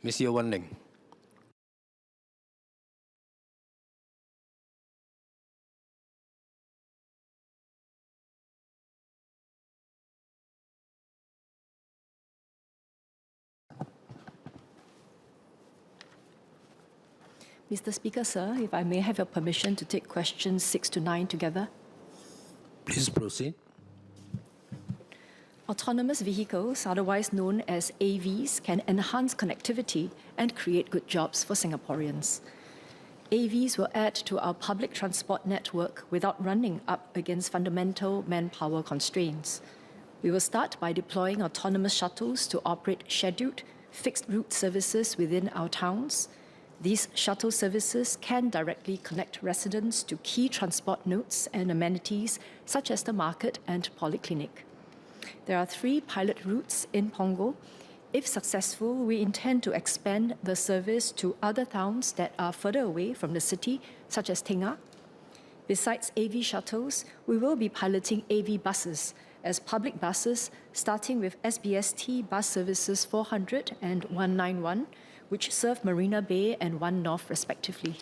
Ms. Xueling. Mr. Speaker, sir, if I may have your permission to take questions 6 to 9 together. Please proceed. Autonomous vehicles, otherwise known as AVs, can enhance connectivity and create good jobs for Singaporeans. AVs will add to our public transport network without running up against fundamental manpower constraints. We will start by deploying autonomous shuttles to operate scheduled, fixed-route services within our towns. These shuttle services can directly connect residents to key transport nodes and amenities such as the market and polyclinic. There are 3 pilot routes in Punggol. If successful, we intend to expand the service to other towns that are further away from the city, such as Tengah. Besides AV shuttles, we will be piloting AV buses as public buses, starting with SBST bus services 400 and 191, which serve Marina Bay and One North respectively.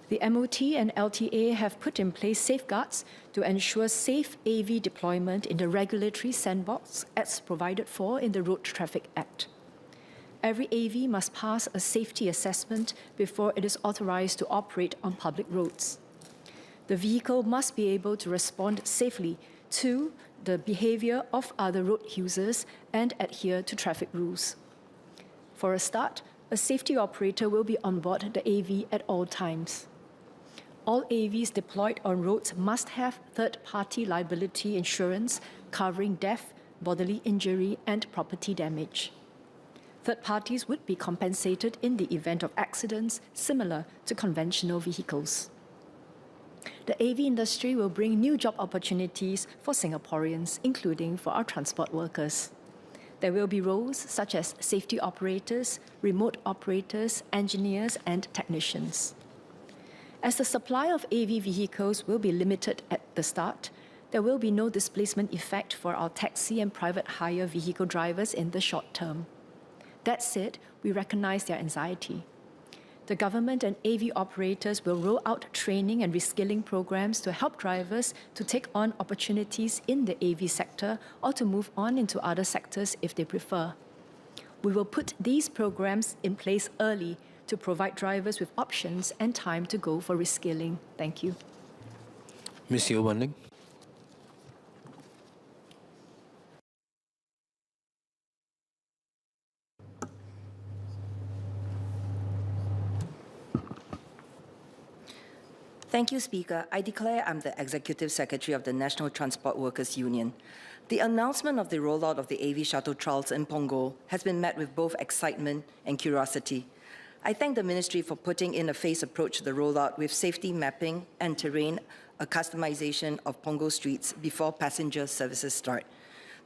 The MOT and LTA have put in place safeguards to ensure safe AV deployment in the regulatory sandbox as provided for in the Road Traffic Act. Every AV must pass a safety assessment before it is authorized to operate on public roads. The vehicle must be able to respond safely to the behavior of other road users and adhere to traffic rules. For a start, a safety operator will be on board the AV at all times. All AVs deployed on roads must have third-party liability insurance covering death, bodily injury, and property damage. Third parties would be compensated in the event of accidents similar to conventional vehicles. The AV industry will bring new job opportunities for Singaporeans, including for our transport workers. There will be roles such as safety operators, remote operators, engineers, and technicians. As the supply of AV vehicles will be limited at the start, there will be no displacement effect for our taxi and private hire vehicle drivers in the short term. That said, we recognize their anxiety. The government and AV operators will roll out training and reskilling programs to help drivers to take on opportunities in the AV sector or to move on into other sectors if they prefer. We will put these programs in place early to provide drivers with options and time to go for reskilling. Thank you. Ms. Xueling. Thank you, Speaker. I declare I'm the Executive Secretary of the National Transport Workers Union. The announcement of the rollout of the AV shuttle trials in Punggol has been met with both excitement and curiosity. I thank the Ministry for putting in a phased approach to the rollout with safety mapping and terrain customization of Punggol streets before passenger services start.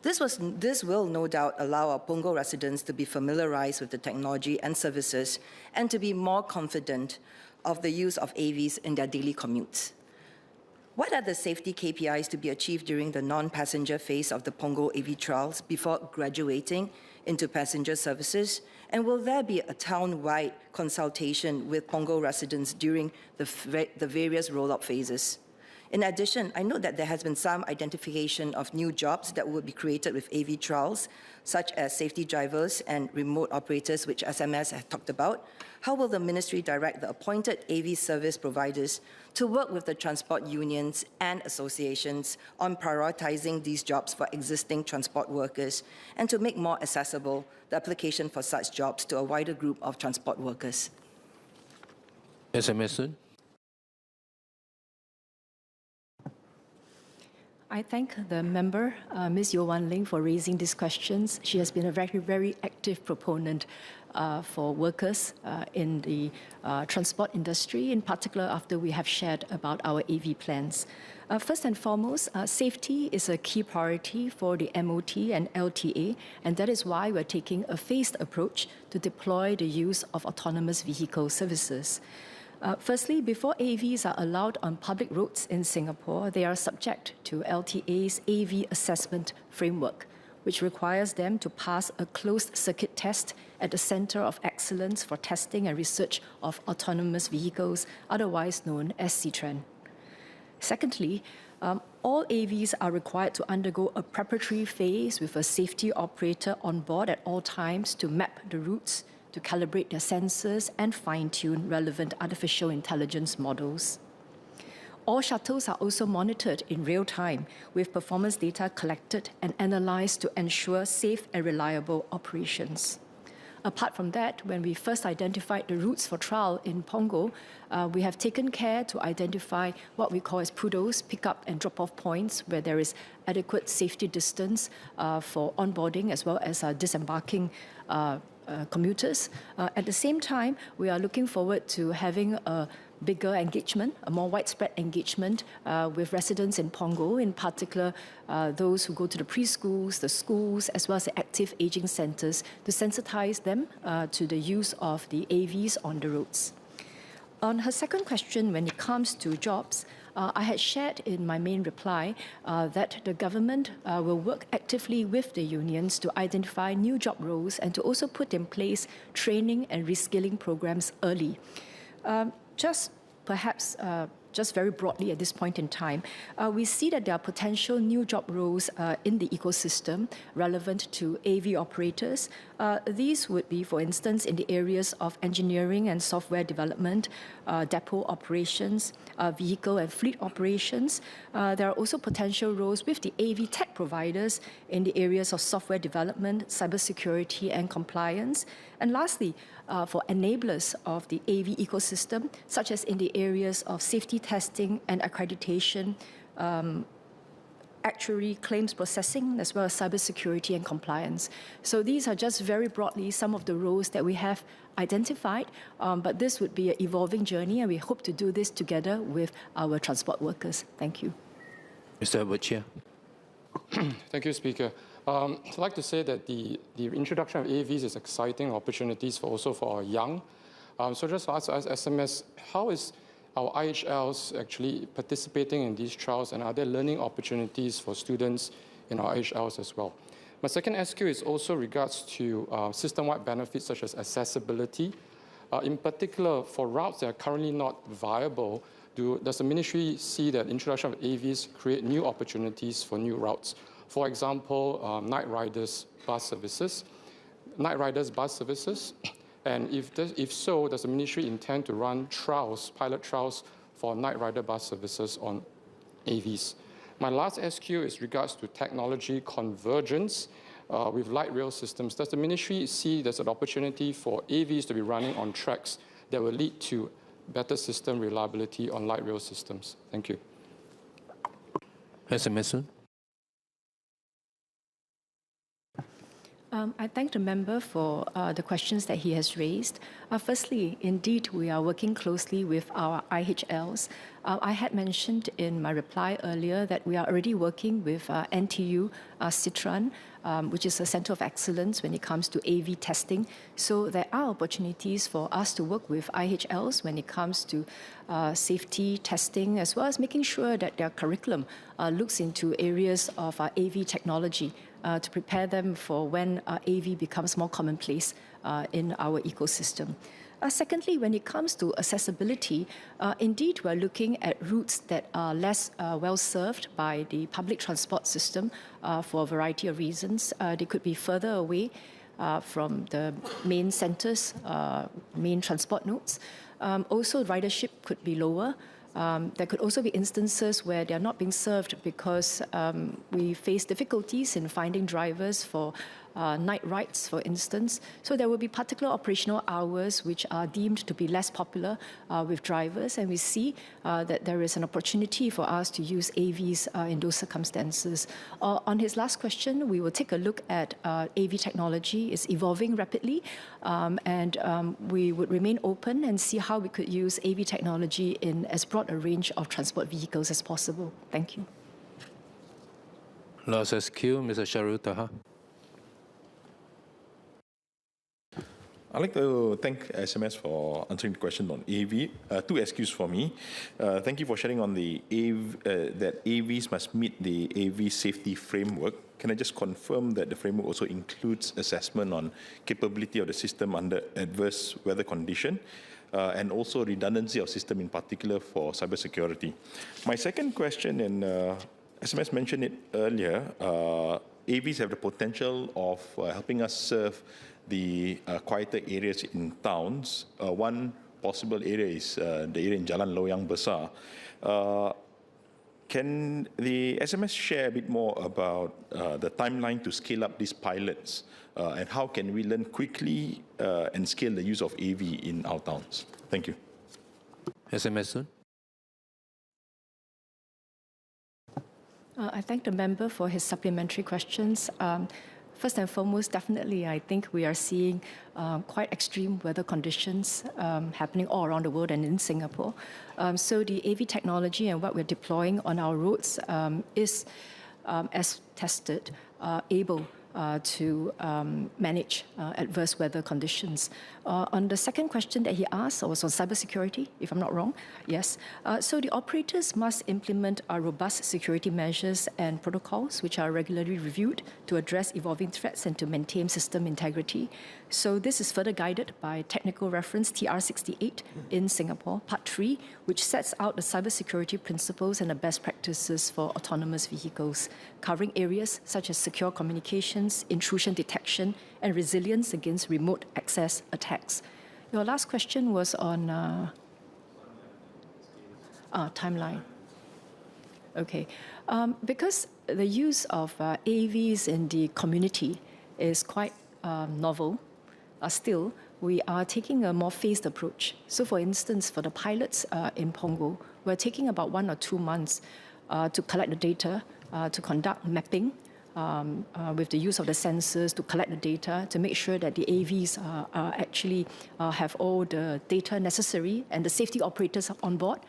This will no doubt allow our Punggol residents to be familiarized with the technology and services and to be more confident of the use of AVs in their daily commutes. What are the safety KPIs to be achieved during the non-passenger phase of the Punggol AV trials before graduating into passenger services? And will there be a town-wide consultation with Punggol residents during the various rollout phases? In addition, I note that there has been some identification of new jobs that will be created with AV trials, such as safety drivers and remote operators, which SMS has talked about. How will the Ministry direct the appointed AV service providers to work with the transport unions and associations on prioritizing these jobs for existing transport workers and to make more accessible the application for such jobs to a wider group of transport workers? SMS. I thank the member, Ms. Xueling, for raising these questions. She has been a very, very active proponent for workers in the transport industry, in particular after we have shared about our AV plans. First and foremost, safety is a key priority for the MOT and LTA, and that is why we're taking a phased approach to deploy the use of autonomous vehicle services. Firstly, before AVs are allowed on public roads in Singapore, they are subject to LTA's AV assessment framework, which requires them to pass a closed circuit test at the Center of Excellence for Testing and Research of Autonomous Vehicles, otherwise known as CTRAN. Secondly, all AVs are required to undergo a preparatory phase with a safety operator on board at all times to map the routes, to calibrate their sensors, and fine-tune relevant artificial intelligence models. All shuttles are also monitored in real time, with performance data collected and analyzed to ensure safe and reliable operations. Apart from that, when we first identified the routes for trial in Pongo, we have taken care to identify what we call as PUDOs, pick-up and drop-off points, where there is adequate safety distance for onboarding as well as disembarking commuters. At the same time, we are looking forward to having a bigger engagement, a more widespread engagement with residents in Pongo, in particular those who go to the preschools, the schools, as well as the active aging centres, to sensitize them to the use of the AVs on the roads. On her second question, when it comes to jobs, I had shared in my main reply that the government will work actively with the unions to identify new job roles and to also put in place training and reskilling programs early. Just very broadly at this point in time, we see that there are potential new job roles in the ecosystem relevant to AV operators. These would be, for instance, in the areas of engineering and software development, depot operations, vehicle and fleet operations. There are also potential roles with the AV tech providers in the areas of software development, cybersecurity and compliance. And lastly, for enablers of the AV ecosystem, such as in the areas of safety testing and accreditation, actuary claims processing, as well as cybersecurity and compliance. So these are just very broadly some of the roles that we have identified, but this would be an evolving journey, and we hope to do this together with our transport workers. Thank you. Mr. Edward Chia. Thank you, Speaker. I'd like to say that the introduction of AVs is exciting opportunities also for our young. So just ask SMS, how is our IHLs actually participating in these trials, and are there learning opportunities for students in our IHLs as well? My second SQ is also regards to system-wide benefits such as accessibility. In particular, for routes that are currently not viable, does the ministry see that introduction of AVs create new opportunities for new routes? For example, night riders bus services, and if so, does the ministry intend to run trials, pilot trials for night rider bus services on AVs? My last SQ is regards to technology convergence with light rail systems. Does the ministry see there's an opportunity for AVs to be running on tracks that will lead to better system reliability on light rail systems? Thank you. SMS. I thank the member for the questions that he has raised. Firstly, indeed, we are working closely with our IHLs. I had mentioned in my reply earlier that we are already working with NTU CTRAN, which is a center of excellence when it comes to AV testing. So there are opportunities for us to work with IHLs when it comes to safety testing, as well as making sure that their curriculum looks into areas of AV technology to prepare them for when AV becomes more commonplace in our ecosystem. Secondly, when it comes to accessibility, indeed, we're looking at routes that are less well served by the public transport system for a variety of reasons. They could be further away from the main centres, main transport nodes. Also, ridership could be lower. There could also be instances where they are not being served because we face difficulties in finding drivers for night rides, for instance. So there will be particular operational hours which are deemed to be less popular with drivers, and we see that there is an opportunity for us to use AVs in those circumstances. On his last question, we will take a look at AV technology. It's evolving rapidly, and we would remain open and see how we could use AV technology in as broad a range of transport vehicles as possible. Thank you. Last SQ, Mr. Sharul Taha. I'd like to thank SMS for answering the question on AV. Two SQs for me. Thank you for sharing on the that AVs must meet the AV safety framework. Can I just confirm that the framework also includes assessment on capability of the system under adverse weather condition, and also redundancy of system in particular for cybersecurity? My second question, and SMS mentioned it earlier, AVs have the potential of helping us serve the quieter areas in towns. One possible area is the area in Jalan Loyang Besar. Can the SMS share a bit more about the timeline to scale up these pilots, and how can we learn quickly and scale the use of AV in our towns? Thank you. SMS Sun. I thank the member for his supplementary questions. First and foremost, definitely, I think we are seeing quite extreme weather conditions happening all around the world and in Singapore. So the AV technology and what we're deploying on our roads is, as tested, able to manage adverse weather conditions. On the second question that he asked was on cybersecurity, if I'm not wrong. Yes. So the operators must implement robust security measures and protocols, which are regularly reviewed to address evolving threats and to maintain system integrity. So this is further guided by technical reference TR68 in Singapore, Part 3, which sets out the cybersecurity principles and the best practices for autonomous vehicles, covering areas such as secure communications, intrusion detection, and resilience against remote access attacks. Your last question was on timeline. Okay. Because the use of AVs in the community is quite novel, still, we are taking a more phased approach. So for instance, for the pilots in Punggol, we're taking about 1 or 2 months to collect the data, to conduct mapping with the use of the sensors to collect the data, to make sure that the AVs actually have all the data necessary, and the safety operators on board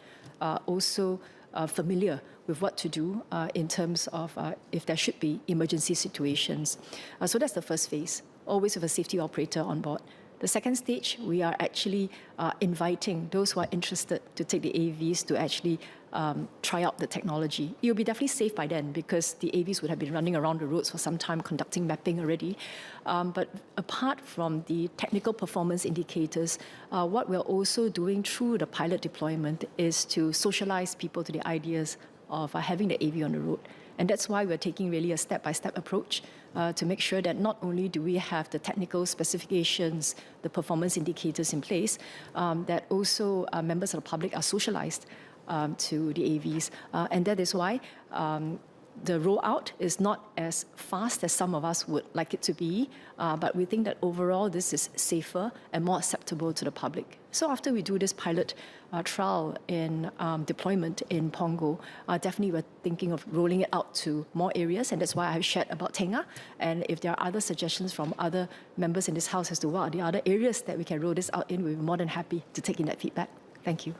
are also familiar with what to do in terms of if there should be emergency situations. So that's the first phase, always with a safety operator on board. The second stage, we are actually inviting those who are interested to take the AVs to actually try out the technology. It will be definitely safe by then because the AVs would have been running around the roads for some time conducting mapping already. But apart from the technical performance indicators, what we're also doing through the pilot deployment is to socialize people to the ideas of having the AV on the road. And that's why we're taking really a step-by-step approach to make sure that not only do we have the technical specifications, the performance indicators in place, that also members of the public are socialized to the AVs. And that is why the rollout is not as fast as some of us would like it to be, but we think that overall this is safer and more acceptable to the public. So after we do this pilot trial in deployment in Punggol, definitely we're thinking of rolling it out to more areas, and that's why I've shared about Tengah. And if there are other suggestions from other members in this house as to what are the other areas that we can roll this out in, we'll be more than happy to take in that feedback. Thank you.